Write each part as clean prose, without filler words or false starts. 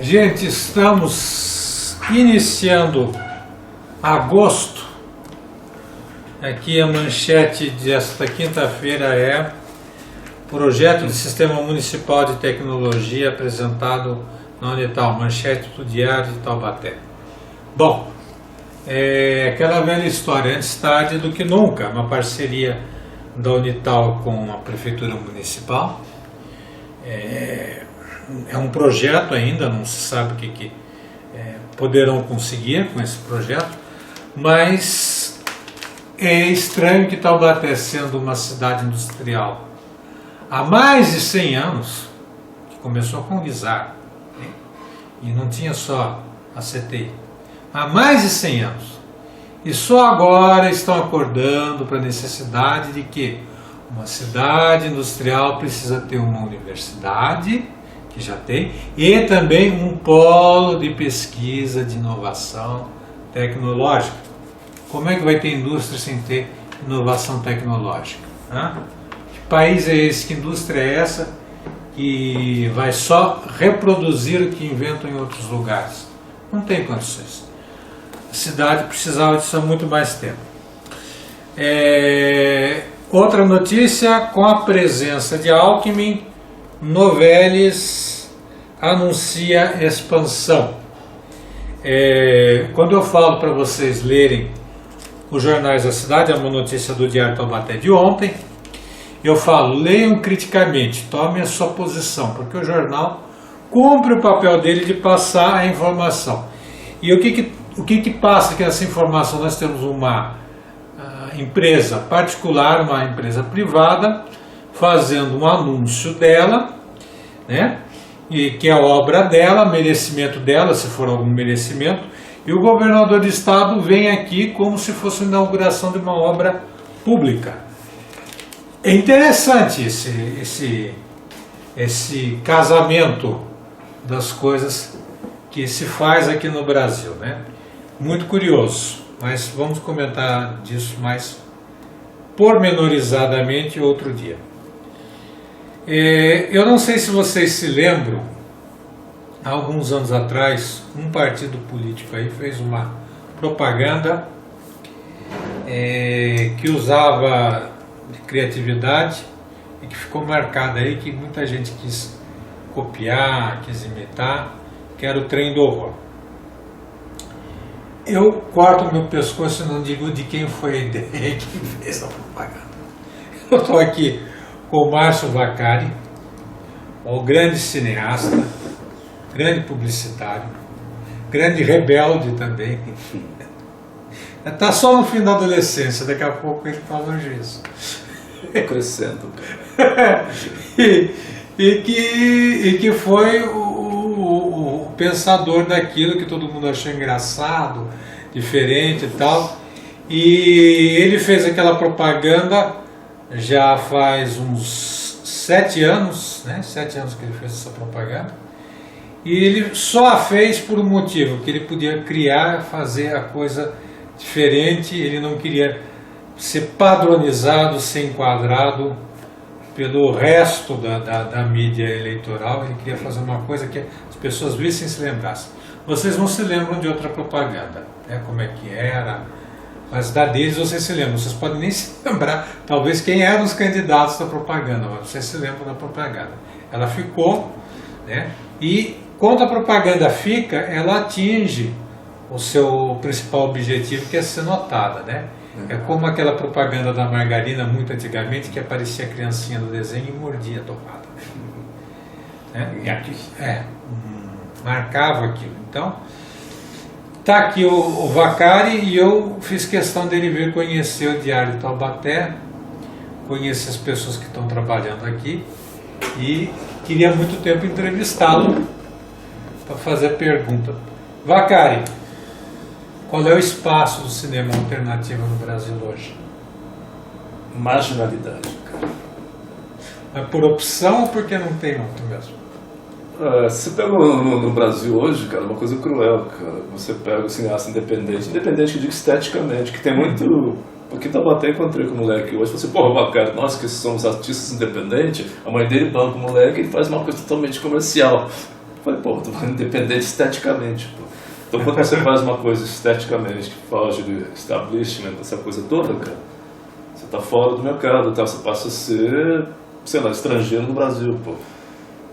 Gente, estamos iniciando agosto. Aqui a manchete desta quinta-feira é Projeto de Sistema Municipal de Tecnologia apresentado na Unital, manchete do Diário de Taubaté. Bom, é aquela velha história, antes tarde do que nunca, uma parceria da Unital com a Prefeitura Municipal. É um projeto ainda, não se sabe o que poderão conseguir com esse projeto, mas é estranho que Taubaté, sendo uma cidade industrial há mais de 100 anos, que começou com o Guisar, né? E não tinha só a CTI, há mais de 100 anos, e só agora estão acordando para a necessidade de que uma cidade industrial precisa ter uma universidade, que já tem, e também um polo de pesquisa, de inovação tecnológica. Como é que vai ter indústria sem ter inovação tecnológica? Que país é esse, que indústria é essa que vai só reproduzir o que inventam em outros lugares? Não tem condições. A cidade precisava disso há muito mais tempo. Outra notícia, com a presença de Alckmin, Novelles anuncia expansão. Quando eu falo para vocês lerem os jornais da cidade, é uma notícia do Diário Taubaté de ontem, eu falo, leiam criticamente, tomem a sua posição, porque o jornal cumpre o papel dele de passar a informação. E o que passa aqui nessa informação? Nós temos uma empresa particular, uma empresa privada, fazendo um anúncio dela, né? E que é a obra dela, merecimento dela, se for algum merecimento, e o governador do estado vem aqui como se fosse a inauguração de uma obra pública. É interessante esse casamento das coisas que se faz aqui no Brasil, né? Muito curioso, mas vamos comentar disso mais pormenorizadamente outro dia. Eu não sei se vocês se lembram, há alguns anos atrás, um partido político aí fez uma propaganda que usava de criatividade e que ficou marcada aí, que muita gente quis copiar, quis imitar, que era o trem do horror. Eu corto meu pescoço e não digo de quem foi a ideia e quem fez a propaganda. Eu estou aqui com o Márcio Vaccari, o grande cineasta, grande publicitário, grande rebelde também. Está só no fim da adolescência, daqui a pouco ele está longe disso. Crescendo. e que foi o pensador daquilo que todo mundo achou engraçado, diferente e tal. E ele fez aquela propaganda já faz uns 7 anos, né? 7 anos que ele fez essa propaganda. E ele só a fez por um motivo, que ele podia criar, fazer a coisa diferente, ele não queria ser padronizado, ser enquadrado pelo resto da mídia eleitoral, ele queria fazer uma coisa que as pessoas vissem e se lembrassem. Vocês não se lembram de outra propaganda, né? Como é que era, mas da deles vocês se lembram, vocês podem nem se lembrar, talvez quem eram os candidatos da propaganda, mas vocês se lembram da propaganda. Ela ficou, né? E quando a propaganda fica, ela atinge o seu principal objetivo, que é ser notada, né? É como aquela propaganda da margarina, muito antigamente, que aparecia a criancinha do desenho e mordia a torrada. E aqui, marcava aquilo. Então, tá aqui o Vaccari, e eu fiz questão dele vir conhecer o Diário de Taubaté, conhecer as pessoas que estão trabalhando aqui, e queria muito tempo entrevistá-lo para fazer pergunta. Vaccari, qual é o espaço do cinema alternativo no Brasil hoje? Marginalidade, cara. É por opção ou porque não tem outro mesmo? Você pega no Brasil hoje, cara, uma coisa cruel, cara. Você pega o cineasta independente que eu digo esteticamente, que tem muito... Porque Taubaté, encontrei com o moleque hoje, falei assim, porra, Vaccari, nós que somos artistas independentes, a mãe dele banca o moleque e ele faz uma coisa totalmente comercial. falei, pô, eu tô falando independente esteticamente, pô. Então quando você faz uma coisa esteticamente que foge do establishment, essa coisa toda, cara, você tá fora do mercado, tá? Você passa a ser, sei lá, estrangeiro no Brasil, pô.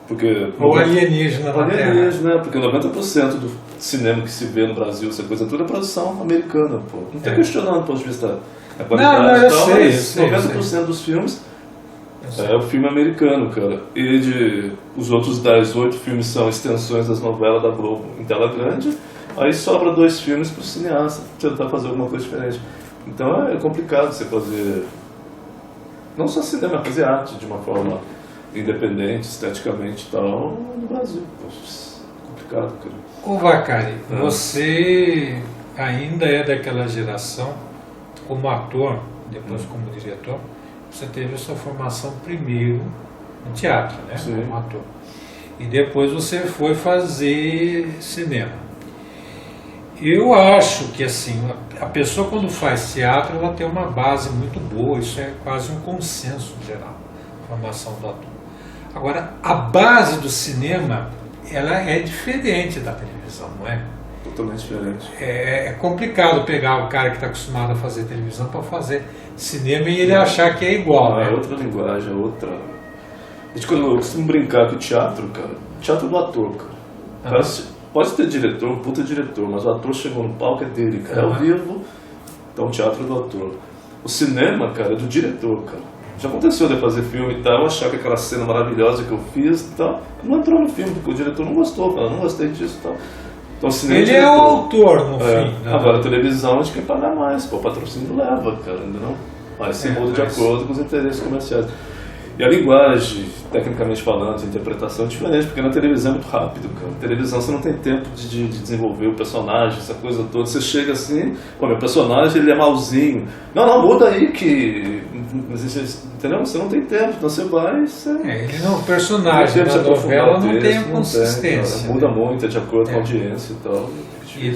Porque, ou alienígena na Terra. Alienígena, porque 90% do cinema que se vê no Brasil, essa coisa toda, é produção americana, pô. Não tô questionando do ponto de vista da qualidade e tal, mas 90% dos filmes é o filme americano, cara. E os outros 10, 8 filmes são extensões das novelas da Globo em tela grande, aí sobra 2 filmes pro cineasta tentar fazer alguma coisa diferente. Então é complicado você fazer, não só cinema, mas fazer arte de uma forma independente, esteticamente e tal, no Brasil. Poxa, complicado, cara. Ô Vacari, você ainda é daquela geração, como ator, depois como diretor, você teve a sua formação primeiro no teatro, né? Sim. Como ator. E depois você foi fazer cinema. Eu acho que assim, a pessoa quando faz teatro, ela tem uma base muito boa, isso é quase um consenso geral, a formação do ator. Agora, a base do cinema, ela é diferente da televisão, não é? Totalmente diferente. É complicado pegar o cara que está acostumado a fazer televisão para fazer cinema e ele achar que é igual, né? É outra linguagem, é outra... Eu costumo brincar que o teatro, cara, teatro do ator, cara. Pode ter diretor, um puta diretor, mas o ator chegou no palco é dele, cara. É ao vivo, então o teatro é do ator. O cinema, cara, é do diretor, cara. Já aconteceu de fazer filme e tal, achar que aquela cena maravilhosa que eu fiz e tal, não entrou no filme, porque o diretor não gostou, cara, não gostei disso e tal. Então, ele é o autor, no fim. Né? Agora, a televisão a gente quer pagar mais, pô, o patrocínio leva, cara, entendeu? Aí você muda de acordo com os interesses comerciais. E a linguagem, tecnicamente falando, a interpretação é diferente, porque na televisão é muito rápido, cara. Na televisão você não tem tempo de desenvolver o personagem, essa coisa toda. Você chega assim, pô, meu personagem ele é malzinho. Não, muda aí que... Entendeu? Você não tem tempo, então você vai... ele não, o personagem da novela não tem a consistência. Muda muito, é de acordo com a audiência e tal. E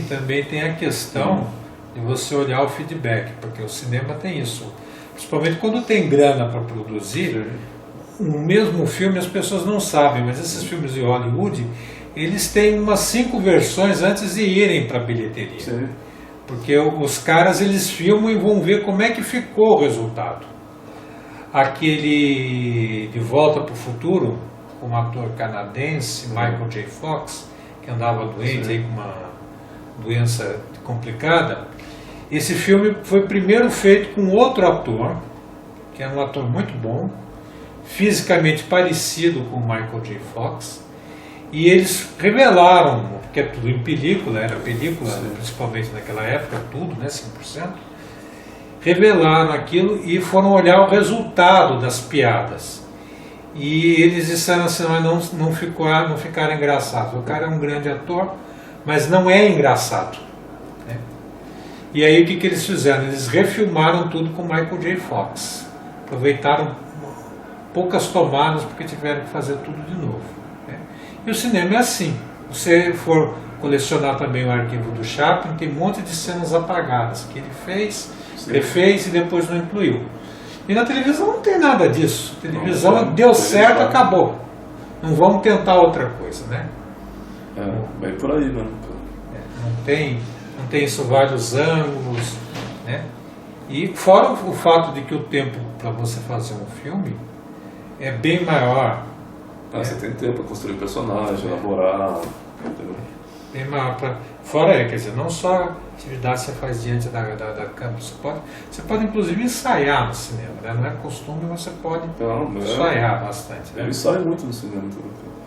também tem a questão de você olhar o feedback, porque o cinema tem isso. Principalmente quando tem grana para produzir, o mesmo filme as pessoas não sabem, mas esses filmes de Hollywood, eles têm umas 5 versões antes de irem para a bilheteria. Sim. Porque os caras eles filmam e vão ver como é que ficou o resultado. Aquele De Volta para o Futuro, com um ator canadense, Michael J. Fox, que andava doente aí com uma doença complicada. Esse filme foi primeiro feito com outro ator, que era um ator muito bom, fisicamente parecido com o Michael J. Fox, e eles revelaram, porque é tudo em película, era película, principalmente naquela época, tudo, né, 100%, revelaram aquilo e foram olhar o resultado das piadas. E eles disseram assim, mas não ficaram engraçados. O cara é um grande ator, mas não é engraçado. E aí o que eles fizeram? Eles refilmaram tudo com Michael J. Fox. Aproveitaram poucas tomadas porque tiveram que fazer tudo de novo. Né? E o cinema é assim. Se você for colecionar também o arquivo do Chaplin, tem um monte de cenas apagadas que ele fez, refez e depois não incluiu. E na televisão não tem nada disso. A televisão deu certo, acabou. Não vamos tentar outra coisa, né? Bem por aí, mano. Não tem isso vários ângulos, né? E fora o fato de que o tempo para você fazer um filme é bem maior. Você tem tempo para construir personagem, elaborar, entendeu? Bem maior fora quer dizer, não só a atividade que você faz diante da câmera, você pode inclusive ensaiar no cinema, né? Não é costume, mas você pode ensaiar bastante. Né? Eu ensaio muito no cinema também.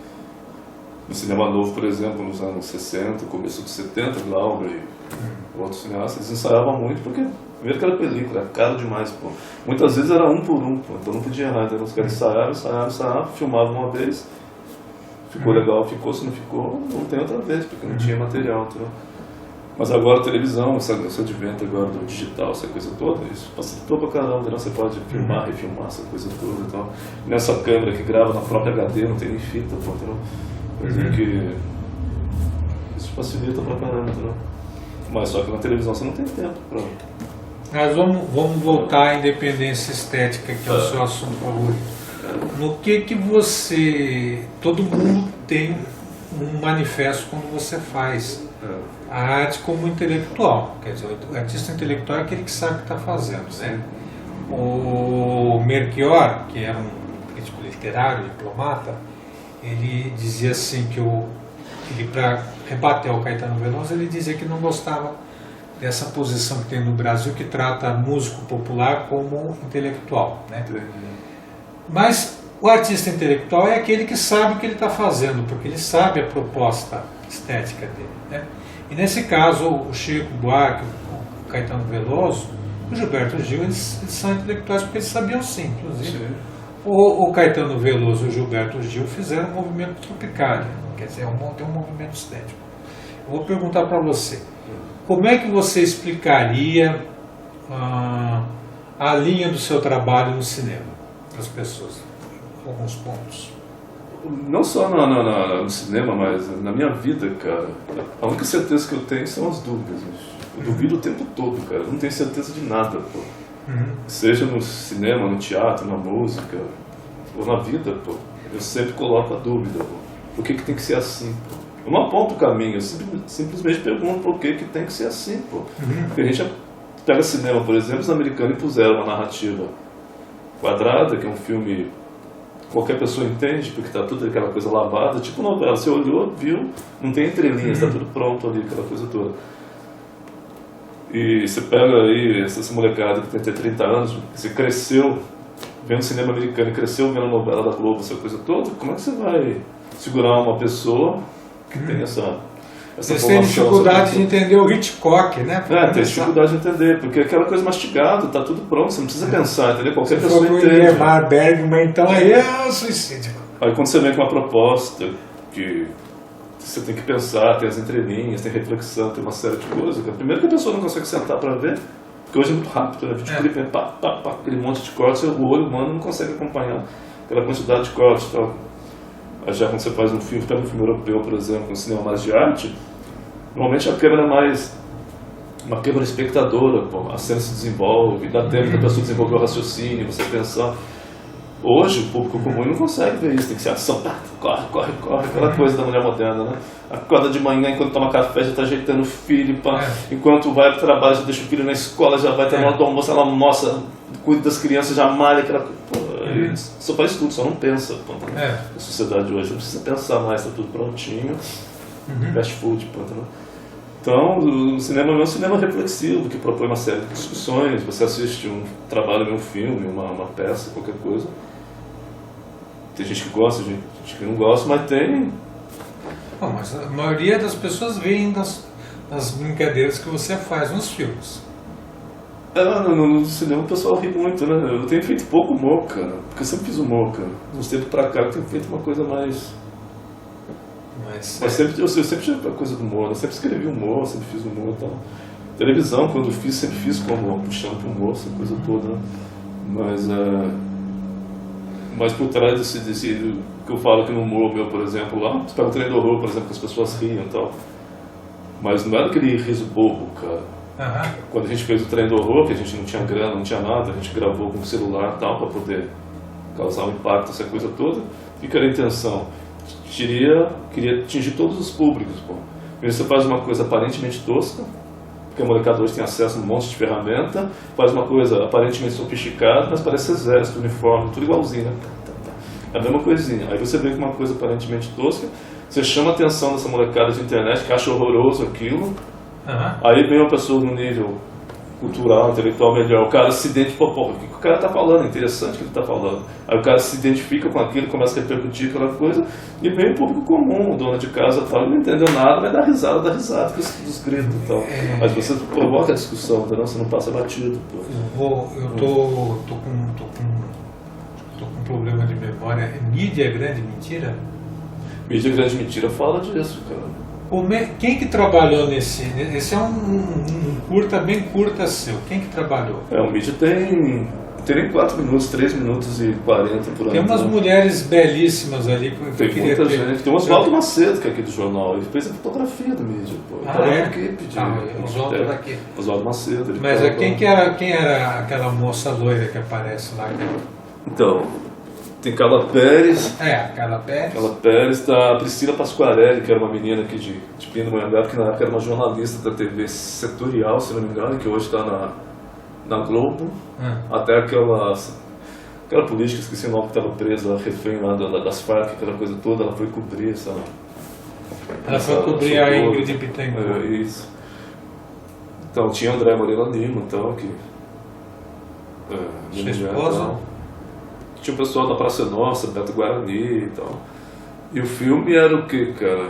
No cinema novo, por exemplo, nos anos 60, começo dos 70, Glauber e outros cineastas, eles ensaiavam muito, porque primeiro que era película, era caro demais, pô. Muitas vezes era um por um, pô, então não podia errar, então os caras ensaiavam, filmavam uma vez, ficou legal, ficou, se não ficou, não tem outra vez, porque não tinha material, entendeu? Mas agora a televisão, esse advento agora do digital, essa coisa toda, isso facilitou pra caramba, entendeu? Você pode filmar, refilmar essa coisa toda e tal. Nessa câmera que grava na própria HD, não tem nem fita, pô, entendeu? Que isso facilita pra caramba, entendeu? Mas só que na televisão você não tem tempo pra... Mas vamos voltar à independência estética, que é o seu assunto favorito. no que você... Todo mundo tem um manifesto quando você faz a arte como intelectual. Quer dizer, o artista intelectual é aquele que sabe o que está fazendo, né? O Melchior, que era um crítico literário, diplomata, ele dizia assim que ele, para rebater o Caetano Veloso, ele dizia que não gostava dessa posição que tem no Brasil, que trata músico popular como intelectual, né? Mas o artista intelectual é aquele que sabe o que ele está fazendo, porque ele sabe a proposta estética dele, né? E nesse caso, o Chico Buarque, o Caetano Veloso, o Gilberto Gil, eles são intelectuais porque eles sabiam sim, inclusive. Sim. O Caetano Veloso e o Gilberto Gil fizeram um movimento Tropicália, quer dizer, tem um movimento estético. Eu vou perguntar para você, como é que você explicaria a linha do seu trabalho no cinema para as pessoas? Alguns pontos. Não só no cinema, mas na minha vida, cara. A única certeza que eu tenho são as dúvidas. Eu duvido o tempo todo, cara. Eu não tenho certeza de nada, pô. Seja no cinema, no teatro, na música, ou na vida, pô. Eu sempre coloco a dúvida, pô. Por que tem que ser assim, pô? Eu não aponto o caminho, eu simplesmente pergunto por que tem que ser assim, pô. Porque a gente pega cinema, por exemplo, os americanos impuseram uma narrativa quadrada, que é um filme... Qualquer pessoa entende, porque está tudo aquela coisa lavada, tipo novela. Você olhou, viu, não tem entrelinhas, está tudo pronto ali, aquela coisa toda. E você pega aí essa molecada que tem 30 anos, você cresceu vendo cinema americano e cresceu vendo novela da Globo, essa coisa toda, como é que você vai segurar uma pessoa que tem essa Vocês têm dificuldade de entender o Hitchcock, né? Tem dificuldade de entender, porque é aquela coisa mastigada, tá tudo pronto, você não precisa pensar, entendeu? Qualquer Se pessoa for entende. Ingmar Bergman, então aí é um suicídio. Aí quando você vem com uma proposta que você tem que pensar, tem as entrelinhas, tem reflexão, tem uma série de coisas, primeiro que a pessoa não consegue sentar para ver, porque hoje é muito rápido, né? Videoclipe, aquele monte de cortes, o olho humano não consegue acompanhar aquela quantidade de cortes e tal. Já quando você faz um filme, pega um filme europeu, por exemplo, um cinema mais de arte, normalmente a câmera é mais uma câmera espectadora, pô, a cena se desenvolve, dá tempo da pessoa desenvolver o raciocínio, você pensar. Hoje o público comum não consegue ver isso, tem que ser ação, corre, aquela coisa da mulher moderna, né? Acorda de manhã, enquanto toma café, já está ajeitando o filho, enquanto vai para o trabalho, já deixa o filho na escola, já vai ter na hora do almoço, ela almoça, cuida das crianças, já malha aquela... Só faz tudo, só não pensa. A sociedade hoje não precisa pensar mais, está tudo prontinho. Fast food, né? Então, o cinema é um cinema reflexivo, que propõe uma série de discussões. Você assiste um trabalho, um filme, uma peça, qualquer coisa. Tem gente que gosta, gente que não gosta, mas tem... Bom, mas a maioria das vem das brincadeiras que você faz nos filmes. No cinema o pessoal ri muito, né? Eu tenho feito pouco humor, cara. Porque eu sempre fiz humor, cara. Uns tempos pra cá eu tenho feito uma coisa mais... Mas eu sempre tive a coisa do humor. Eu sempre escrevi humor, sempre fiz humor e tal. Televisão, quando eu fiz, sempre fiz como puxando pro humor, essa coisa toda, né? Mas por trás desse que eu falo que no humor meu, por exemplo, lá, você pega o Trem do Horror, por exemplo, que as pessoas riam e tal. Mas não era aquele riso bobo, cara. Quando a gente fez o Trem do Horror, que a gente não tinha grana, não tinha nada, a gente gravou com o celular e tal, para poder causar um impacto, essa coisa toda. E que era a intenção? Queria atingir todos os públicos, pô. Primeiro você faz uma coisa aparentemente tosca, porque a molecada hoje tem acesso a um monte de ferramenta, faz uma coisa aparentemente sofisticada, mas parece exército, uniforme, tudo igualzinho, né? É a mesma coisinha. Aí você vê que uma coisa aparentemente tosca, você chama a atenção dessa molecada de internet, que acha horroroso aquilo. Aí vem uma pessoa no nível cultural, intelectual melhor, o cara se identifica, o que o cara está falando, é interessante o que ele está falando. Aí o cara se identifica com aquilo, começa a repercutir aquela coisa, e vem o público comum, o dono de casa tal, não entendeu nada, mas dá risada dos gritos e tal. Mas você provoca a discussão, entendeu? Você não passa batido. Eu tô com um problema de memória. Mídia é grande mentira? Mídia é grande mentira fala disso, cara. Quem que trabalhou nesse? Esse é um curta, bem curta seu. Quem que trabalhou? O mídia tem 4 minutos, 3 minutos e 40 por ano. Tem umas mulheres belíssimas ali. Tem muita gente. Tem o Oswaldo Macedo, que é aqui do jornal. Ele fez a fotografia do mídia. Oswaldo Macedo. Mas quem era aquela moça loira que aparece lá? Então, Tem Carla Pérez. A Carla Pérez. Carla Pérez, da Priscila Pasquarelli, que era uma menina aqui de Pindamonhangaba, que na época era uma jornalista da TV setorial, se não me engano, que hoje está na Globo. Até aquela política, esqueci o nome, que estava presa, refém lá das Farc, aquela coisa toda, ela foi cobrir essa... Ela foi cobrir a Ingrid Bittencourt. Isso. Então tinha André Moreira Lima, então, que... Sua esposa? Então, tinha o pessoal da Praça Nossa, Beto Guarani e tal. E o filme era o que, cara?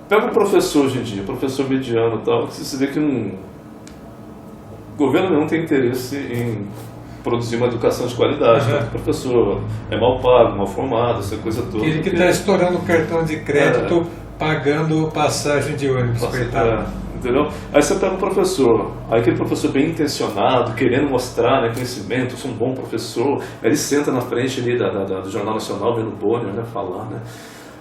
Pega um professor hoje em dia, professor mediano e tal, você vê que o governo nenhum tem interesse em produzir uma educação de qualidade. Né? O professor é mal pago, mal formado, essa coisa toda. Aquele que está estourando o cartão de crédito, pagando passagem de ônibus, coitado. Entendeu? Aí você pega um professor, aí aquele professor bem intencionado, querendo mostrar, né, conhecimento, eu sou um bom professor, aí ele senta na frente ali do Jornal Nacional, vendo o Bonner, né, falar, né,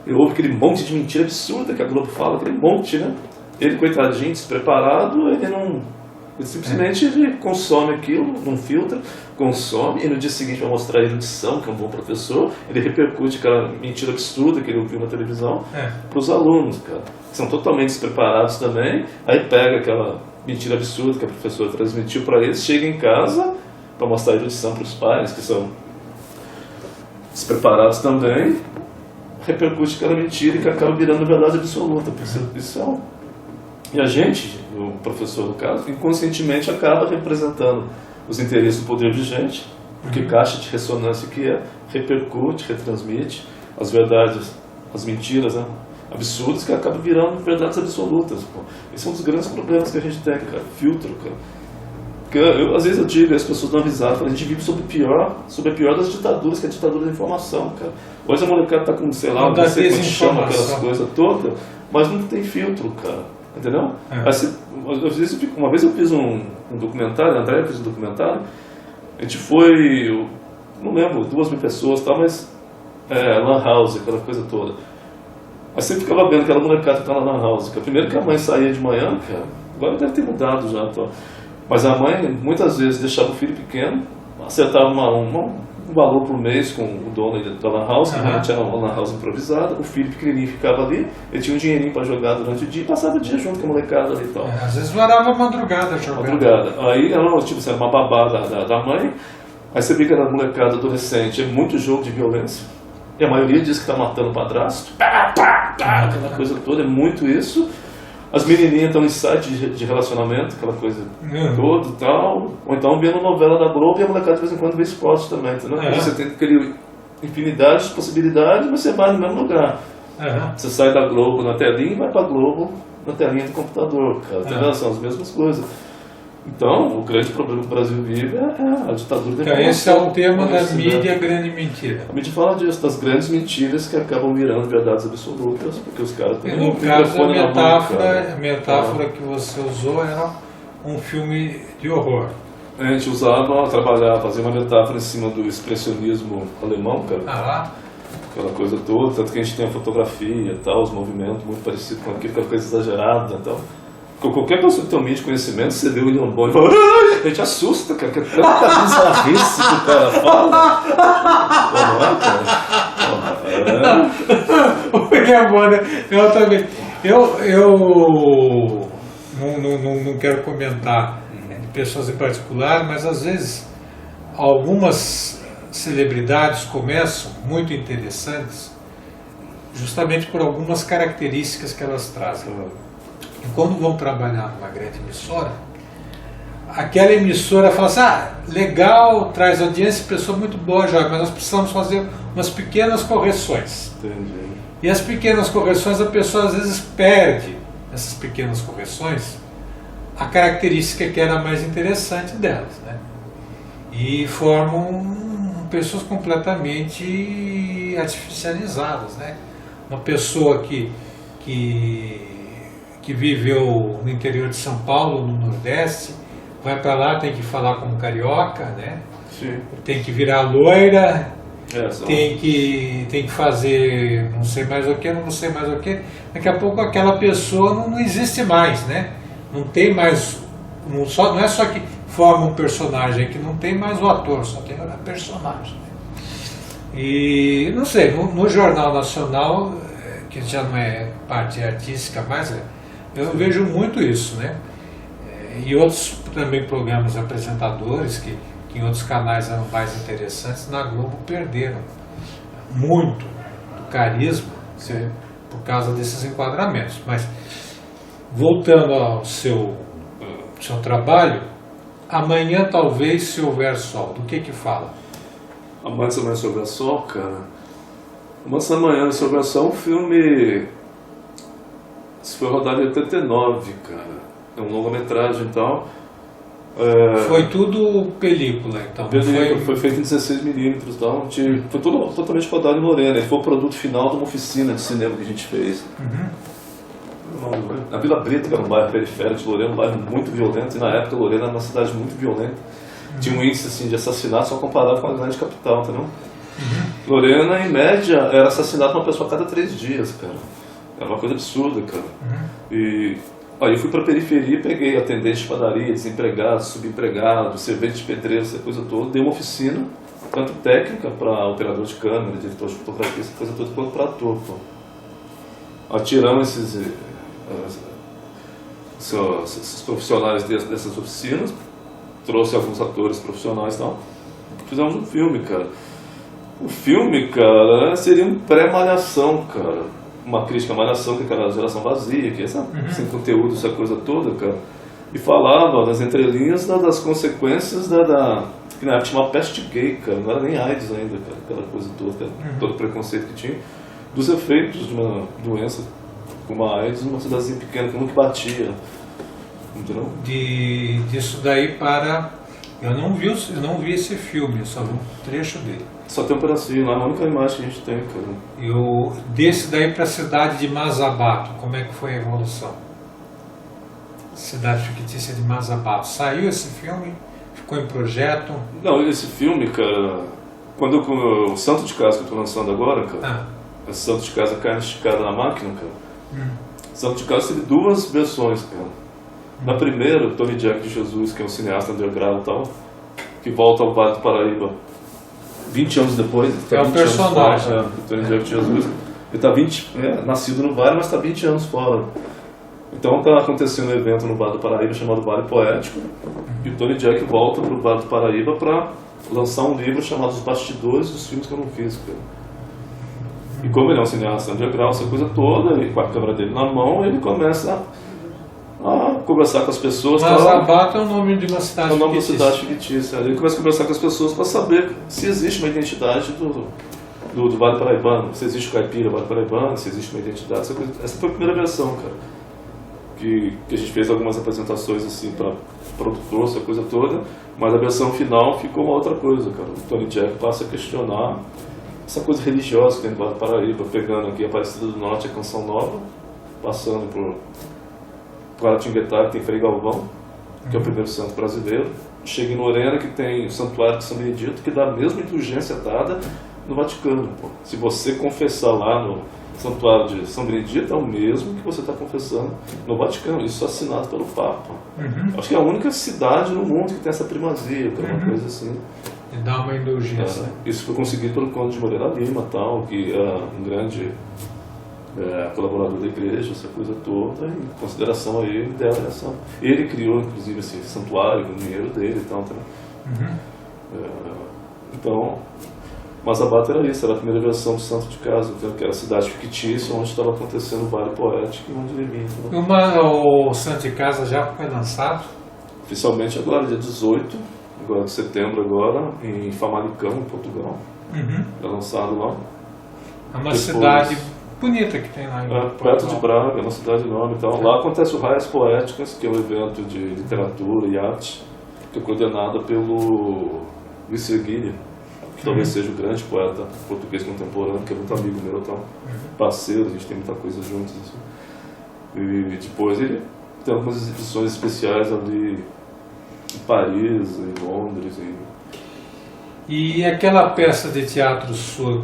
e ouve aquele monte de mentira absurda que a Globo fala, aquele monte, né, ele, coitadinho, despreparado, ele simplesmente ele consome aquilo, não filtra, consome, e no dia seguinte vai mostrar a erudição, que é um bom professor, ele repercute aquela mentira absurda que ele ouviu na televisão para os alunos, cara, que são totalmente despreparados também, aí pega aquela mentira absurda que a professora transmitiu para eles, chega em casa para mostrar a erudição para os pais, que são despreparados também, repercute aquela mentira que acaba virando verdade absoluta. Isso é E a gente, o professor no caso, inconscientemente acaba representando os interesses do poder vigente, porque caixa de ressonância que repercute, retransmite as verdades, as mentiras, né, absurdas, que acabam virando verdades absolutas. Pô. Esse é um dos grandes problemas que a gente tem, cara, filtro, cara. Porque às vezes eu digo, as pessoas não avisaram, a gente vive sobre a pior das ditaduras, que é a ditadura da informação, cara. Hoje a molecada tá com, sei lá, não sei como chama aquelas coisas todas, mas não tem filtro, cara. Entendeu? Uma vez eu fiz um documentário, André fez um documentário, a gente foi, eu não lembro, 2.000 pessoas, tá, mas Lan House, aquela coisa toda. Mas sempre ficava vendo aquela molecada que tá na Lan House. Primeiro que a mãe saía de manhã, cara, agora deve ter mudado já, tá? Mas a mãe muitas vezes deixava o filho pequeno, acertava um valor por mês com o dono da Lan House, que realmente era uma Lan House improvisada, o filho pequenininho ficava ali, ele tinha um dinheirinho para jogar durante o dia e passava o dia junto com a molecada ali e tal. Às vezes varava a madrugada jogando. Aí ela, tipo, era uma babá da mãe, aí você vê que era molecada adolescente, é muito jogo de violência, e a maioria diz que está matando o padrasto, aquela coisa toda, é muito isso. As menininhas estão em site de relacionamento, aquela coisa toda e tal. Ou então vendo novela da Globo e a molecada de vez em quando vê esporte também, entendeu? Você tem aquele infinidade de possibilidades, mas você vai no mesmo lugar. Você sai da Globo na telinha e vai pra Globo na telinha do computador, cara. Entendeu? São as mesmas coisas. Então, o grande problema que o Brasil vive é a ditadura da informação. Então, esse é o tema da mídia, grande mentira. A mídia fala disso, das grandes mentiras que acabam virando verdades absolutas, porque os caras têm no caso, a metáfora que você usou era um filme de horror. A gente usava, trabalhava, fazia uma metáfora em cima do expressionismo alemão, cara. Aquela coisa toda, tanto que a gente tem a fotografia e tal, os movimentos muito parecidos com aquilo, aquela coisa exagerada e tal. Qualquer pessoa que tem um mínimo de conhecimento, você vê o William Bonner e fala, a gente assusta, cara, que é tanta bizarrice que o cara fala. O William Bonner, eu também. Eu não quero comentar de pessoas em particular, mas às vezes algumas celebridades começam muito interessantes justamente por algumas características que elas trazem. E quando vão trabalhar numa grande emissora, aquela emissora fala assim, legal, traz audiência, pessoa muito boa, já, mas nós precisamos fazer umas pequenas correções. Entendi. E as pequenas correções, a pessoa às vezes perde essas pequenas correções, a característica que era mais interessante delas, né? E formam pessoas completamente artificializadas, né? Uma pessoa que viveu no interior de São Paulo, no Nordeste, vai para lá, tem que falar como carioca, né? Sim. Tem que virar loira, tem que fazer não sei mais o que. Daqui a pouco aquela pessoa não existe mais, né? Não tem mais, não é só que forma um personagem, é que não tem mais o ator, só tem a personagem. E, não sei, no Jornal Nacional, que já não é parte artística mais, eu vejo muito isso, né? E outros também programas apresentadores que em outros canais eram mais interessantes, na Globo perderam muito do carisma, Sim. por causa desses enquadramentos. Mas, voltando ao seu trabalho, Amanhã Talvez Se Houver Sol, do que fala? Amantes da Manhã Sobre a Sol, cara. Amantes da Manhã Sobre a Sol é um filme. Isso foi rodado em 89, cara. É um longa-metragem e tal. Foi tudo película, então? Foi feito em 16mm e tal. Foi tudo totalmente rodado em Lorena. Ele foi o produto final de uma oficina de cinema que a gente fez. Na Vila Brito, que era um bairro periférico de Lorena, um bairro muito violento. E na época Lorena era uma cidade muito violenta. Tinha um índice assim, de assassinato só comparado com a grande capital, entendeu? Lorena, em média, era assassinado uma pessoa a cada 3 dias, cara. Era uma coisa absurda, cara. E aí eu fui pra periferia e peguei atendente de padaria, desempregado, subempregado, servente de pedreiro, essa coisa toda. Dei uma oficina, tanto técnica para operador de câmera, diretor de fotografia, essa coisa toda, quanto para ator. Pô. Tiramos esses profissionais dessas oficinas, trouxe alguns atores profissionais e tal. Fizemos um filme, cara. O filme, cara, seria um pré-malhação, cara. Uma crítica à malhação, que é aquela geração vazia, que é sem conteúdo, essa coisa toda, cara. E falava nas entrelinhas das consequências que na época tinha uma peste gay, cara. Não era nem AIDS ainda, cara. Aquela coisa toda, cara. Todo o preconceito que tinha. Dos efeitos de uma doença como a AIDS numa cidadezinha pequena, que nunca batia. Entendeu? Disso daí para... Eu não vi esse filme, eu só vi um trecho dele. Só tem um pedacinho lá, a única imagem que a gente tem, cara. Desse daí para a cidade de Mazabato, como é que foi a evolução? Cidade fictícia de Mazabato. Saiu esse filme? Ficou em projeto? Não, esse filme, cara, quando o Santo de Casa que eu tô lançando agora, cara, esse Santo de Casa cai esticada na máquina, cara. Santo de Casa teve 2 versões, cara. Na primeira, o Tony Jack de Jesus, que é um cineasta underground e tal, que volta ao Vale do Paraíba 20 anos depois. É o personagem. O Tony Jack de Jesus. Ele está nascido no Vale, mas está 20 anos fora. Então está acontecendo um evento no Vale do Paraíba chamado Vale Poético. E o Tony Jack volta para o Vale do Paraíba para lançar um livro chamado Os Bastidores dos Filmes que eu não fiz, cara. E como ele é um cineasta underground, essa coisa toda, e com a câmera dele na mão, ele começa a conversar com as pessoas. Mazabato é o nome de uma cidade fictícia. É o nome da cidade fictícia. Ele começa a conversar com as pessoas para saber se existe uma identidade do Vale Paraibano, se existe o caipira Vale Paraibano, se existe uma identidade. Essa foi a primeira versão, cara. Que a gente fez algumas apresentações assim para produtor, essa coisa toda, mas a versão final ficou uma outra coisa, cara. O Tony Jack passa a questionar essa coisa religiosa que tem no Vale do Paraíba, pegando aqui a Aparecida do Norte, a Canção Nova, passando por Guaratinguetá, que tem Frei Galvão, que é o primeiro santo brasileiro. Chega em Lorena, que tem o Santuário de São Benedito, que dá a mesma indulgência dada no Vaticano. Pô. Se você confessar lá no Santuário de São Benedito, é o mesmo que você está confessando no Vaticano. Isso é assinado pelo Papa. Acho que é a única cidade no mundo que tem essa primazia, que é uma coisa assim. E dá uma indulgência. Isso foi conseguido pelo Conde de Moreira Lima, tal, que é um grande colaborador da igreja, essa coisa toda, em consideração a ele, dela essa. Ele criou, inclusive, esse santuário com o dinheiro dele e tal. Então, Mazabato era isso, era a primeira versão do Santo de Casa, que era a cidade fictícia onde estava acontecendo o Vale Poético e onde ele vinha. O Santo de Casa já foi lançado? Oficialmente agora, dia 18, agora de setembro, agora, em Famalicão, em Portugal. É lançado lá. É uma cidade bonita que tem lá em perto de Braga, é uma cidade enorme e tal. Lá acontece o Raias Poéticas, que é um evento de literatura e arte, que é coordenado pelo Luiz Serguilha, que talvez seja o grande poeta português contemporâneo, que é muito amigo meu, tal, parceiro, a gente tem muita coisa juntos. Assim. E depois ele tem algumas exibições especiais ali em Paris, em Londres. E aquela peça de teatro sua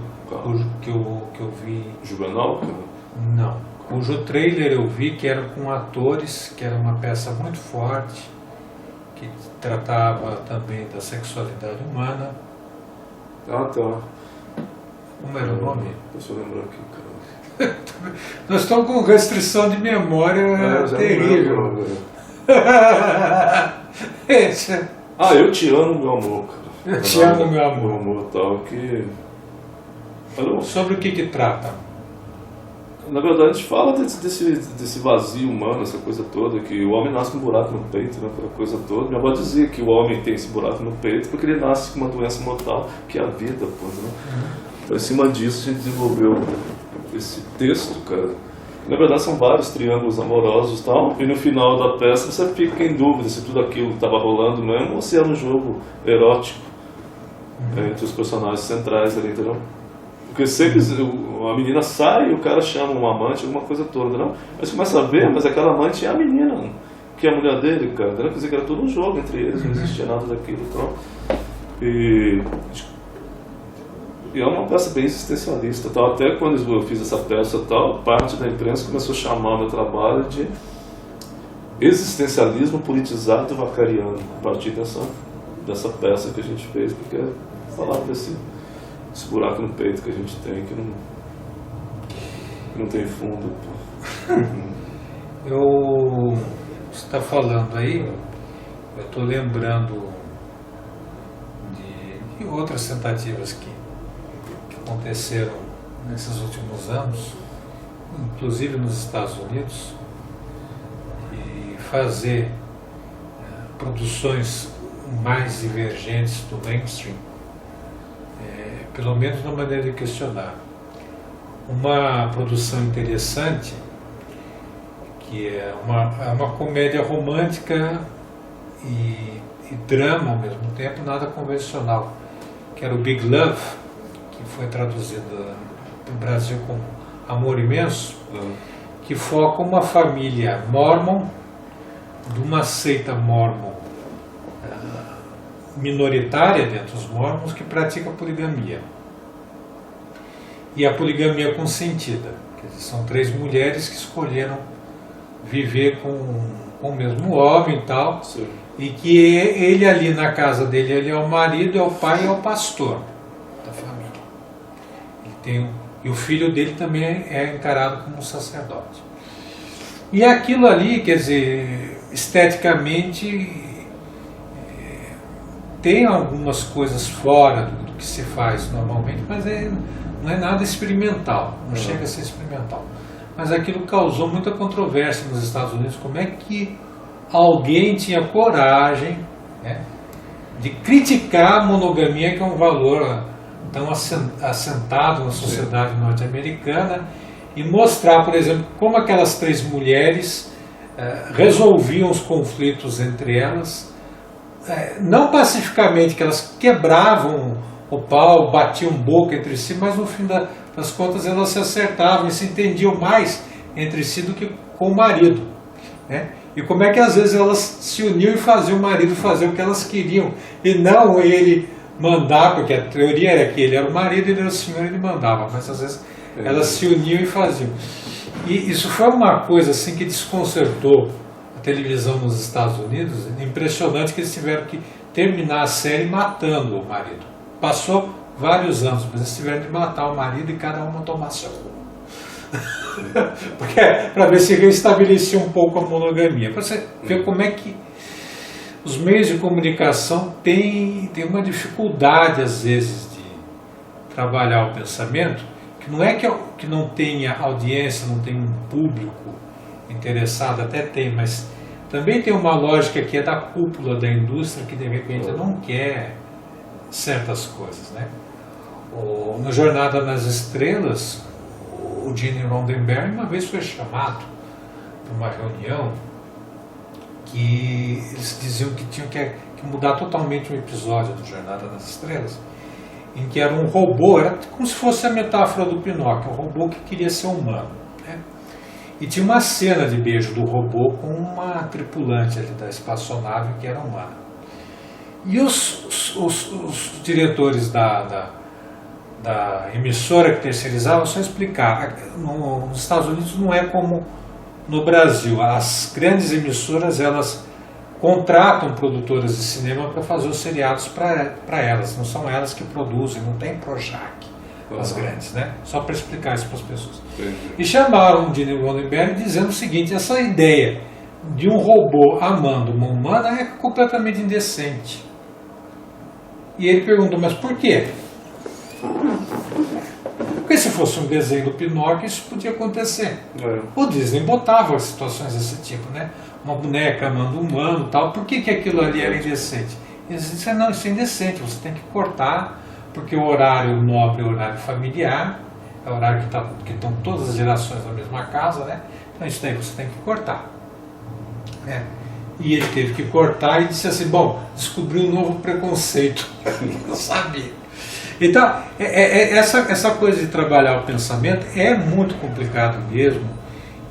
que eu vi... Juvenal, cara? Não. Cujo trailer eu vi que era com atores, que era uma peça muito forte, que tratava também da sexualidade humana. Ah, tá. Como era o nome? Deixa eu lembrar aqui, cara. Nós estamos com restrição de memória terrível. Eu te amo, meu amor, cara. Eu te amo, meu amor. Meu amor, tal, que... Sobre o que trata? Na verdade, a gente fala desse vazio humano, essa coisa toda, que o homem nasce com um buraco no peito, né, aquela coisa toda. Minha avó dizia que o homem tem esse buraco no peito porque ele nasce com uma doença mortal, que é a vida, pô, né? Então, em cima disso, a gente desenvolveu esse texto, cara. Na verdade, são vários triângulos amorosos e tal, e no final da peça você fica em dúvida se tudo aquilo estava rolando mesmo ou se era um jogo erótico entre os personagens centrais ali, entendeu? Porque sempre a menina sai e o cara chama um amante, alguma coisa toda, não? Aí você começa a ver, mas aquela amante é a menina, que é a mulher dele, cara. Quer dizer que era todo um jogo entre eles, não existia nada daquilo. Então, e é uma peça bem existencialista. Tal. Até quando eu fiz essa peça, tal, parte da imprensa começou a chamar o meu trabalho de existencialismo politizado vacariano, a partir dessa peça que a gente fez, porque falava desse buraco no peito que a gente tem, que não tem fundo. Você está falando aí, eu estou lembrando de outras tentativas que aconteceram nesses últimos anos, inclusive nos Estados Unidos, de fazer produções mais divergentes do mainstream, pelo menos na maneira de questionar. Uma produção interessante, que é uma comédia romântica e drama ao mesmo tempo, nada convencional, que era o Big Love, que foi traduzido no Brasil como Amor Imenso, que foca uma família mormon, de uma seita mormon minoritária dentro dos mormons, que pratica poligamia. E a poligamia consentida. Quer dizer, são 3 mulheres que escolheram viver com o mesmo homem e tal. Sim. E que ele ali na casa dele, ele é o marido, é o pai e é o pastor da família. E o filho dele também é encarado como um sacerdote. E aquilo ali, quer dizer, esteticamente tem algumas coisas fora do que se faz normalmente, mas não é nada experimental, não chega a ser experimental. Mas aquilo causou muita controvérsia nos Estados Unidos. Como é que alguém tinha coragem, né, de criticar a monogamia, que é um valor tão assentado na sociedade norte-americana, e mostrar, por exemplo, como aquelas 3 mulheres resolviam os conflitos entre elas, não pacificamente, que elas quebravam o pau, batiam boca entre si, mas no fim das contas elas se acertavam e se entendiam mais entre si do que com o marido, né? E como é que às vezes elas se uniam e faziam o marido fazer o que elas queriam, e não ele mandar, porque a teoria era que ele era o marido, ele era o senhor e ele mandava, mas às vezes elas se uniam e faziam. E isso foi uma coisa assim que desconcertou a televisão nos Estados Unidos. Impressionante que eles tiveram que terminar a série matando o marido. Passou vários anos, mas eles tiveram de matar o marido e cada uma tomar seu rumo. Para ver se restabelecia um pouco a monogamia. Para você ver como é que os meios de comunicação têm uma dificuldade, às vezes, de trabalhar o pensamento, que não é que não tenha audiência, não tem um público interessado, até tem, mas também tem uma lógica que é da cúpula da indústria, que de repente não quer certas coisas, né? No Jornada nas Estrelas, o Gene Roddenberry uma vez foi chamado para uma reunião que eles diziam que tinham que mudar totalmente um episódio do Jornada nas Estrelas, em que era um robô, era como se fosse a metáfora do Pinóquio, um robô que queria ser humano, né? E tinha uma cena de beijo do robô com uma tripulante ali da espaçonave que era humana. E os diretores da emissora que terceirizava só explicaram. Nos Estados Unidos não é como no Brasil. As grandes emissoras, elas contratam produtoras de cinema para fazer os seriados para elas. Não são elas que produzem, não tem Projac. as grandes, né? Só para explicar isso para as pessoas. Entendi. E chamaram Gene Roddenberry dizendo o seguinte: essa ideia de um robô amando uma humana é completamente indecente. E ele perguntou, mas por quê? Porque se fosse um desenho do Pinóquio, isso podia acontecer. O Disney botava situações desse tipo, né? Uma boneca amando um humano e tal. Por que aquilo ali era indecente? Eles disseram, não, isso é indecente, você tem que cortar, porque o horário nobre é o horário familiar, é o horário que estão todas as gerações na mesma casa, né? Então isso daí você tem que cortar. Né? E ele teve que cortar e disse assim, bom, descobriu um novo preconceito. Não sabia. Então, essa coisa de trabalhar o pensamento é muito complicado mesmo,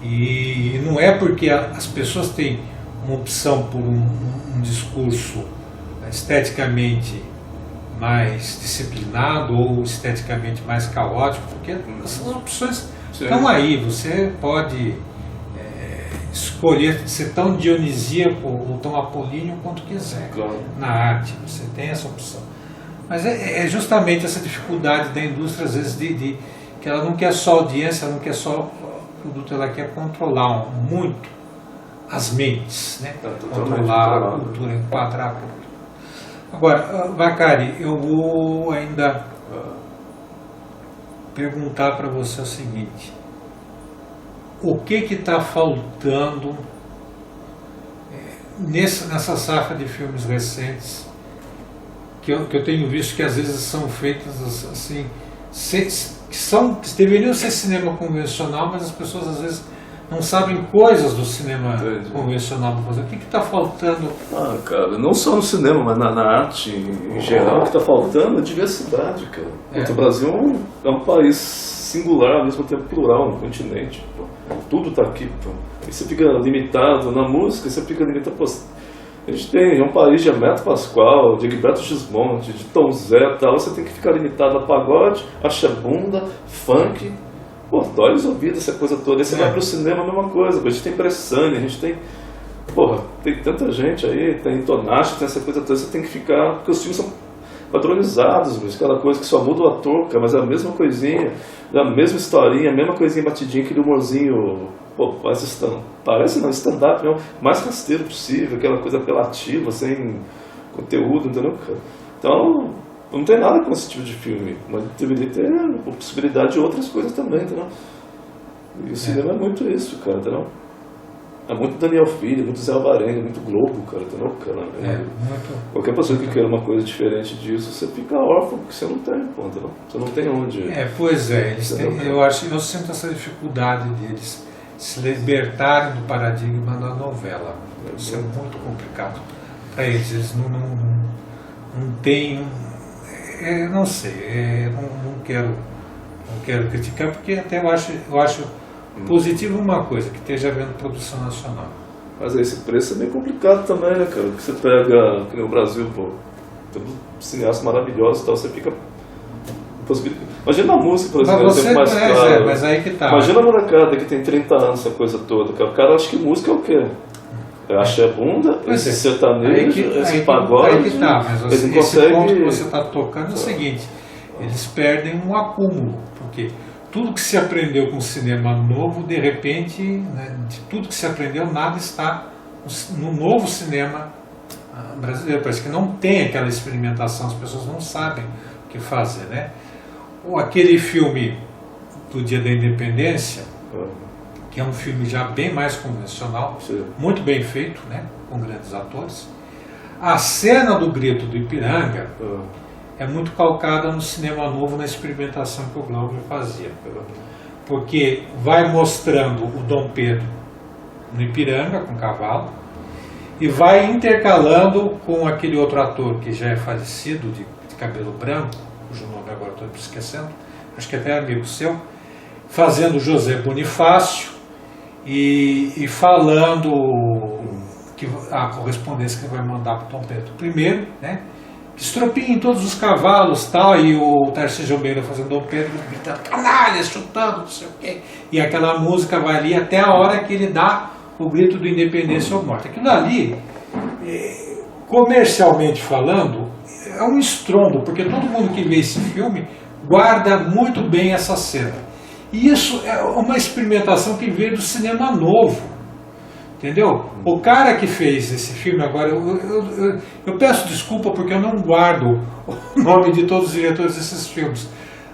e não é porque as pessoas têm uma opção por um discurso esteticamente mais disciplinado ou esteticamente mais caótico, porque essas opções estão aí, você pode escolher ser tão dionisíaco ou tão apolíneo quanto quiser. Claro. Na arte, você tem essa opção. Mas é justamente essa dificuldade da indústria, às vezes, que ela não quer só audiência, ela não quer só produto, ela quer controlar muito as mentes, né? Controlar a cultura, enquadrar a cultura. Agora, Vacari, eu vou ainda perguntar para você o seguinte: o que está faltando nessa safra de filmes recentes que eu tenho visto que às vezes são feitas assim, que deveriam ser cinema convencional, mas as pessoas às vezes não sabem coisas do cinema convencional para fazer. O que está faltando? Cara, não só no cinema, mas na arte em geral, o que está faltando é diversidade, cara. O Brasil é um país singular, ao mesmo tempo plural, no continente. Pô. Tudo está aqui. Pô. E você fica limitado na música, você fica limitado. Pô, a gente tem um país de Hermeto Pascoal, de Egberto Gismonti, de Tom Zé e tal. Você tem que ficar limitado a pagode, axé-bunda, funk. Pô, dói os ouvidos, essa coisa toda. Aí você vai pro cinema, a mesma coisa. A gente tem Bressane, a gente tem... Porra, tem tanta gente aí, tem Tonashi, tem essa coisa toda. Você tem que ficar... Porque os filmes são padronizados, mas aquela coisa que só muda o ator, cara, mas é a mesma coisinha, a mesma historinha, a mesma coisinha batidinha, aquele humorzinho... Pô, parece não, stand-up, não, mais rasteiro possível, aquela coisa apelativa, sem conteúdo, entendeu, cara? Então... Não tem nada com esse tipo de filme, mas deveria ter a possibilidade de outras coisas também, entendeu? E o cinema é muito isso, cara, entendeu? É muito Daniel Filho, muito Zé Alvarenga, muito Globo, cara, entendeu? Cara, qualquer pessoa que queira uma coisa diferente disso, você fica órfão, porque você não tem, entendeu? Você não tem onde... Pois é, eu sinto essa dificuldade deles se libertarem do paradigma da novela. Isso é muito complicado para eles, eles não têm... não sei, não quero criticar, porque até eu acho positivo uma coisa, que esteja havendo produção nacional. Mas esse preço é bem complicado também, né, cara? Porque você pega, que no Brasil, pô, tem cineastas maravilhosos e tal, você fica... Imagina a música, por exemplo, mas mais claro. Mas aí que tá. Imagina a molecada que tem 30 anos, essa coisa toda, cara. O cara acha que música é o quê? Axé-bunda, esse sertanejo, esse pagode. Aí que tá, mas esse ponto que você está tocando é o seguinte: eles perdem um acúmulo, porque tudo que se aprendeu com o cinema novo, de repente, né, de tudo que se aprendeu, nada está no novo cinema brasileiro. Parece que não tem aquela experimentação, as pessoas não sabem o que fazer, né? Ou aquele filme do Dia da Independência, que é um filme já bem mais convencional, muito bem feito, né, com grandes atores. A cena do grito do Ipiranga é muito calcada no cinema novo, na experimentação que o Glauber fazia. Porque vai mostrando o Dom Pedro no Ipiranga, com cavalo, e vai intercalando com aquele outro ator que já é falecido, de cabelo branco, cujo nome agora estou esquecendo, acho que até é amigo seu, fazendo José Bonifácio, e falando a correspondência que vai mandar para o Dom Pedro I, né? Que estropiem todos os cavalos, tal, e o Tarcísio Almeida fazendo Dom Pedro, gritando, canalhas, chutando, não sei o quê. E aquela música vai ali até a hora que ele dá o grito do Independência ou Morte. Aquilo ali, comercialmente falando, é um estrondo, porque todo mundo que vê esse filme guarda muito bem essa cena. E isso é uma experimentação que veio do cinema novo, entendeu? O cara que fez esse filme, agora, eu peço desculpa porque eu não guardo o nome de todos os diretores desses filmes,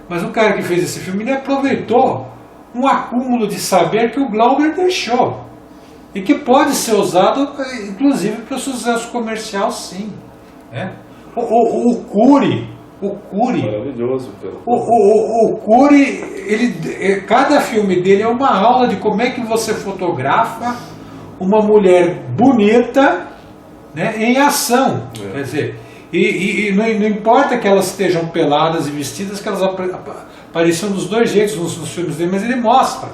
mas o cara que fez esse filme, ele aproveitou um acúmulo de saber que o Glauber deixou, e que pode ser usado, inclusive, para o sucesso comercial, sim. Né? O Cury, maravilhoso, cara. O Cury, cada filme dele é uma aula de como é que você fotografa uma mulher bonita, né, em ação. Quer dizer, e não importa que elas estejam peladas e vestidas, que elas apareciam dos dois jeitos nos filmes dele, mas ele mostra.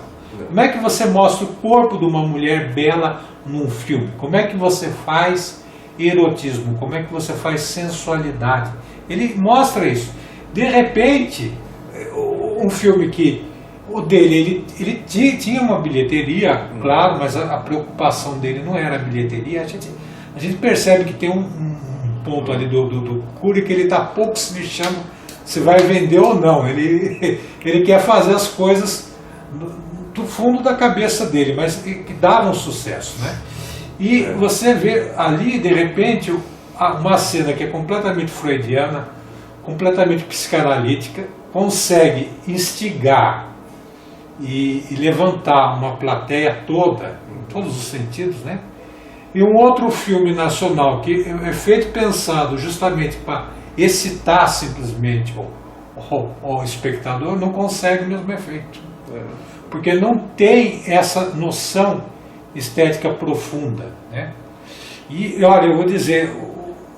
Como é que você mostra o corpo de uma mulher bela num filme? Como é que você faz erotismo? Como é que você faz sensualidade? Ele mostra isso. De repente, um filme que o dele, ele tinha uma bilheteria, claro, mas a preocupação dele não era a bilheteria. A gente percebe que tem um ponto ali do Cury que ele está pouco se lixando se vai vender ou não. Ele quer fazer as coisas do fundo da cabeça dele, mas que davam sucesso, né? E você vê ali, de repente, uma cena que é completamente freudiana, completamente psicanalítica, consegue instigar e levantar uma plateia toda, em todos os sentidos, né? E um outro filme nacional que é feito pensado justamente para excitar simplesmente o espectador, não consegue o mesmo efeito. Porque não tem essa noção estética profunda, né? E olha, eu vou dizer,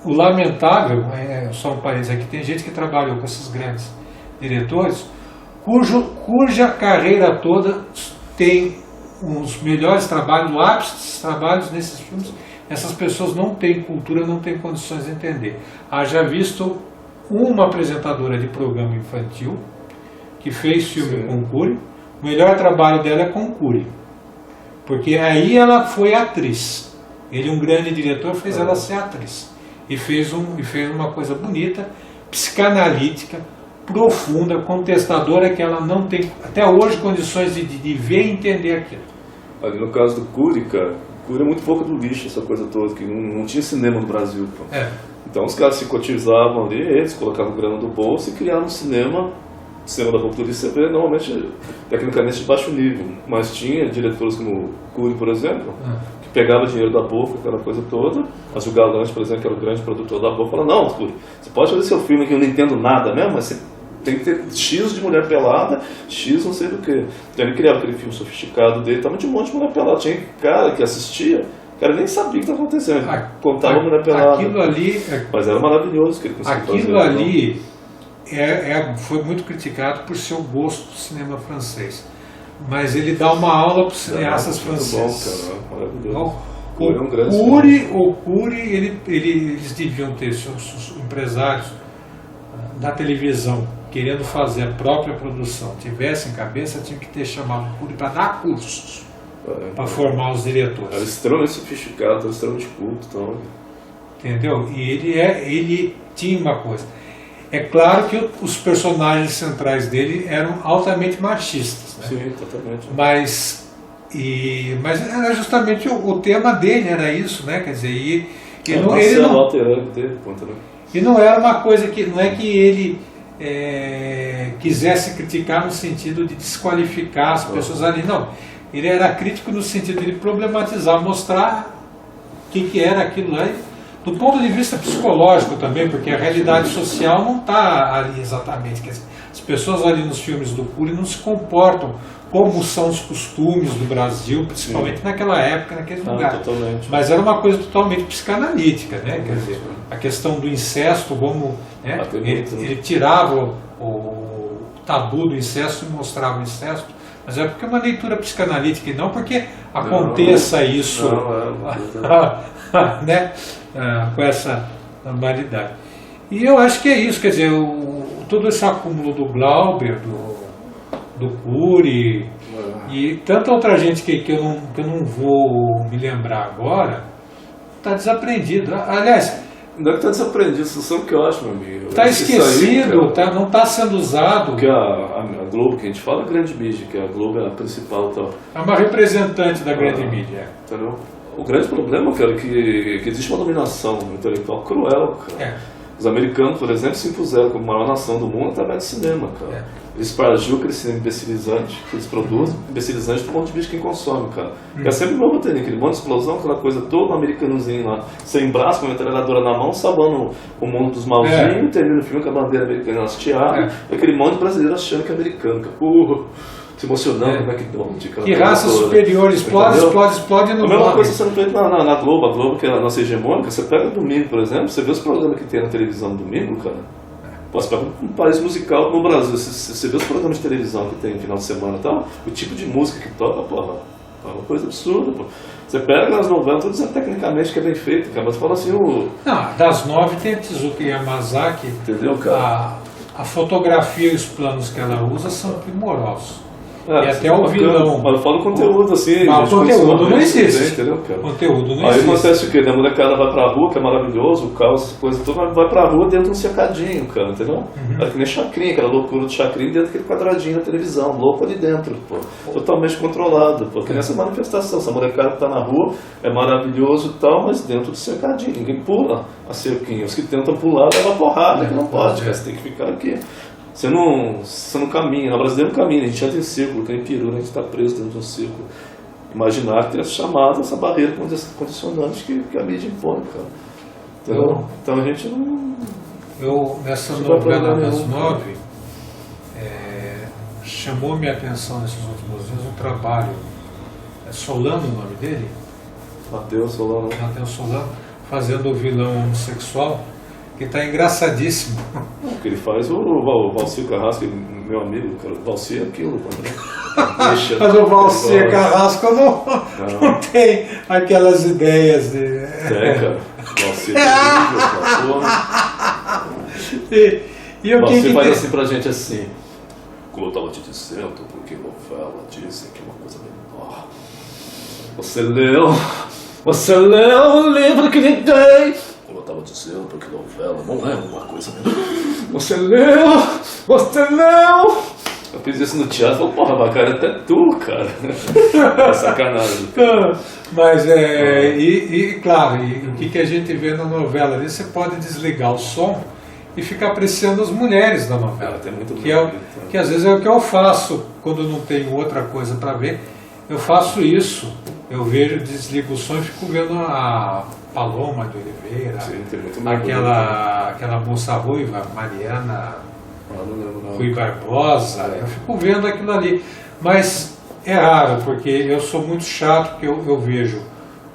o lamentável, só um parênteses aqui, tem gente que trabalhou com esses grandes diretores, cuja carreira toda tem os melhores trabalhos, o ápice desses trabalhos nesses filmes. Essas pessoas não têm cultura, não têm condições de entender. Haja visto uma apresentadora de programa infantil que fez filme com Cury. O melhor trabalho dela é com Cury, porque aí ela foi atriz. Ele, um grande diretor, fez ela ser atriz. E fez uma coisa bonita, psicanalítica, profunda, contestadora, que ela não tem até hoje condições de ver e entender aquilo. Ali no caso do Cury, cara, o Cury é muito pouco do lixo, essa coisa toda, que não tinha cinema no Brasil. Então os caras se cotizavam ali, eles colocavam grana do bolso e criaram um cinema da ruptura de CV, normalmente tecnicamente de baixo nível, mas tinha diretores como Cury, por exemplo, que pegava dinheiro da Boca, aquela coisa toda. A Gil Galante, por exemplo, que era o grande produtor da Boca, falava: não, Cury, você pode fazer seu filme que eu não entendo nada mesmo, mas você tem que ter X de mulher pelada, X não sei do que. Então ele criava aquele filme sofisticado dele, tava de um monte de mulher pelada. Tinha cara que assistia, o cara nem sabia o que estava acontecendo, contava a mulher pelada. Aquilo ali, mas era maravilhoso que ele conseguia fazer. Aquilo ali foi muito criticado por seu gosto do cinema francês, mas ele dá uma aula para os cineastas franceses. Bom, cara, maravilhoso. O Cury, eles deviam ter, seus empresários da televisão querendo fazer a própria produção, tivessem cabeça, tinham que ter chamado o Cury para dar cursos, para formar os diretores. Era extremamente sofisticado, era extremamente culto. Então. Entendeu? E ele tinha uma coisa. É claro que os personagens centrais dele eram altamente machistas, né? Sim, totalmente. Mas era justamente o tema dele, era isso, né? Quer dizer, e não era uma coisa que não é que ele quisesse criticar no sentido de desqualificar as pessoas ali, não. Ele era crítico no sentido de problematizar, mostrar o que era aquilo lá. Do ponto de vista psicológico também, porque a realidade social não está ali exatamente. Quer dizer, as pessoas ali nos filmes do Cury não se comportam como são os costumes do Brasil, principalmente naquela época, naquele lugar. Totalmente. Mas era uma coisa totalmente psicanalítica, né? Quer dizer, a questão do incesto, como ele tirava o tabu do incesto e mostrava o incesto. Mas é porque é uma leitura psicanalítica e não porque aconteça isso né? Com essa normalidade. E eu acho que é isso, quer dizer, todo esse acúmulo do Glauber, do Cury e tanta outra gente que eu não vou me lembrar agora, está desaprendido. Aliás, Não é que tá desaprendido, isso sabe o que eu acho, meu amigo? Está esquecido, não está sendo usado. Porque a Globo, que a gente fala, é a grande mídia, que a Globo é a principal e tal. É uma representante da grande mídia. Entendeu? O grande problema, cara, é que existe uma dominação intelectual cruel, cara. É. Os americanos, por exemplo, se impuseram como a maior nação do mundo através do cinema, cara. Eles espargiu aquele cinema imbecilizante que eles produzem, imbecilizante pro monte de bicho que quem consome, cara. É sempre novo ter aquele monte de explosão, aquela coisa todo americanozinho lá, sem braço, com a metralhadora na mão, sabando o mundo dos malzinhos, termina o filme com a bandeira americana hasteada, e aquele monte de brasileiro achando que é americano, cara. Se emocionando com o McDonald's. Que raça superior, explode e não morre. A mesma coisa morre. sendo feita na Globo. A Globo, que é a nossa hegemônica, você pega domingo, por exemplo, você vê os programas que tem na televisão no domingo, cara. Pô, você pega um país musical no Brasil, você vê os programas de televisão que tem no final de semana e tal, o tipo de música que toca, porra, é uma coisa absurda, pô. Você pega nas novelas, tô dizendo tecnicamente que é bem feito, cara, mas fala assim, Não, das 9 tem a Tezuka Yamazaki. Entendeu, cara? A fotografia e os planos que ela usa são primorosos. E até o vilão. Mas eu falo conteúdo assim. Mas o conteúdo não existe. Entendeu, cara? Conteúdo não Aí existe. acontece o quê? A molecada vai pra rua, que é maravilhoso, o caos, essa coisa toda, mas vai pra rua dentro de um cercadinho, cara, entendeu? É que nem Chacrinha, aquela loucura do Chacrinha dentro daquele quadradinho da televisão, louco ali dentro, pô. Totalmente controlado, pô. Que nessa manifestação, essa molecada que tá na rua é maravilhoso e tal, mas dentro do cercadinho. Ninguém pula a cerquinha. Os que tentam pular levam porrada, que não pode, cara. Você tem que ficar aqui. Você não caminha, na brasileira não caminha, a gente entra em círculo, tem peru, a gente está preso dentro de um círculo. Imaginar que tem essa chamada, essa barreira condicionante que a mídia impõe, cara. Então a gente não. Nessa novela das 9, chamou minha atenção nesses últimos dias um trabalho. É Solano o nome dele? Matheus Solano. Matheus Solano, fazendo o vilão homossexual. Que tá engraçadíssimo. O que ele faz, o Valcir Carrasco, meu amigo, cara, o Valcir é aquilo, mas o Valcir Carrasco não tem aquelas ideias de. Tem, cara. Valcir é e o Valcir faz assim pra gente assim. Como eu tava te dizendo, porque novela dizem que é uma coisa menor. Você leu o livro que lhe dei. Como eu estava dizendo, porque novela não é uma coisa menor. Você leu! Eu fiz isso no teatro e falei, porra, bacana, até tu, cara. É sacanagem. Mas, claro, o que a gente vê na novela ali, você pode desligar o som e ficar apreciando as mulheres da novela. Tem muito que às vezes é o que eu faço quando não tenho outra coisa para ver. Eu faço isso. Eu vejo, desligo o som e fico vendo a Paloma de Oliveira, aquela moça ruiva, Mariana Rui Barbosa, eu fico vendo aquilo ali. Mas é raro, porque eu sou muito chato, porque eu vejo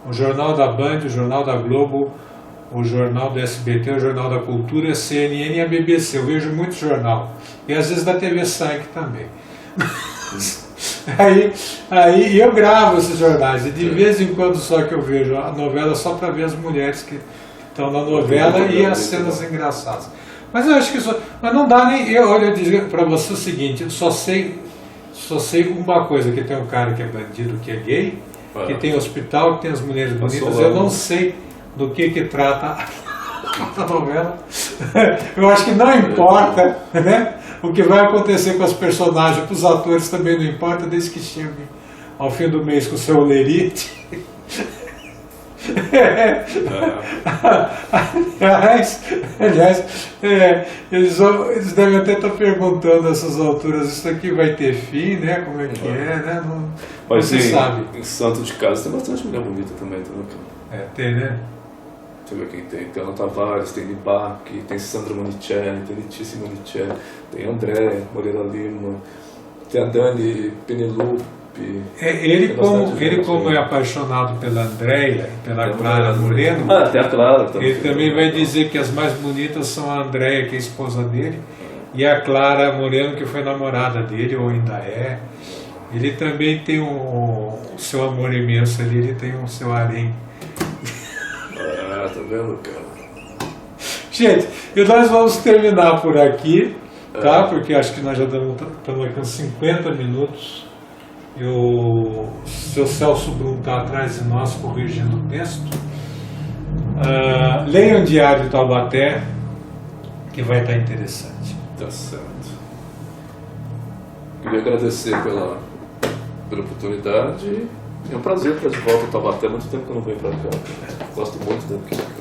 o Jornal da Band, o Jornal da Globo, o Jornal do SBT, o Jornal da Cultura, a CNN e a BBC. Eu vejo muito jornal. E às vezes da TV Sangue também. Aí eu gravo esses jornais e de vez em quando só que eu vejo a novela só para ver as mulheres que estão na novela e as cenas engraçadas. Mas eu acho que isso, mas não dá nem. Eu digo para você o seguinte, eu só sei uma coisa, que tem um cara que é bandido, que é gay, que tem hospital, que tem as mulheres bonitas. Eu não sei do que trata a novela. Eu acho que não importa, né? O que vai acontecer com as personagens, com os atores também não importa, desde que cheguem ao fim do mês com o seu olerite. Aliás, eles devem até estar perguntando a essas alturas, isso aqui vai ter fim, né? Como é que é, né? Mas sim, sabe. Em Santo de Casa tem bastante mulher bonita também, tem, né? Deixa eu ver quem tem. Tem Ana Tavares, tem Libac, tem Sandra Monicelli, tem Letícia Monicelli, tem André Moreira Lima, tem a Dani Penelope. Ele como é apaixonado pela Andréia e pela Clara Moreno, tem a Clara também. Ele também vai dizer que as mais bonitas são a Andréia, que é a esposa dele, e a Clara Moreno, que foi namorada dele, ou ainda é. Ele também tem o seu amor imenso ali, ele tem o seu harém. Tá vendo, cara? Gente, e nós vamos terminar por aqui, tá? Porque acho que nós já estamos aqui uns 50 minutos. E o seu Celso Brum está atrás de nós corrigindo o texto. Leiam o Diário de Taubaté, que vai estar interessante. Tá certo. Queria agradecer pela oportunidade. É um prazer estar de volta a Taubaté. Há muito tempo que eu não venho pra cá. Gosto muito daqui.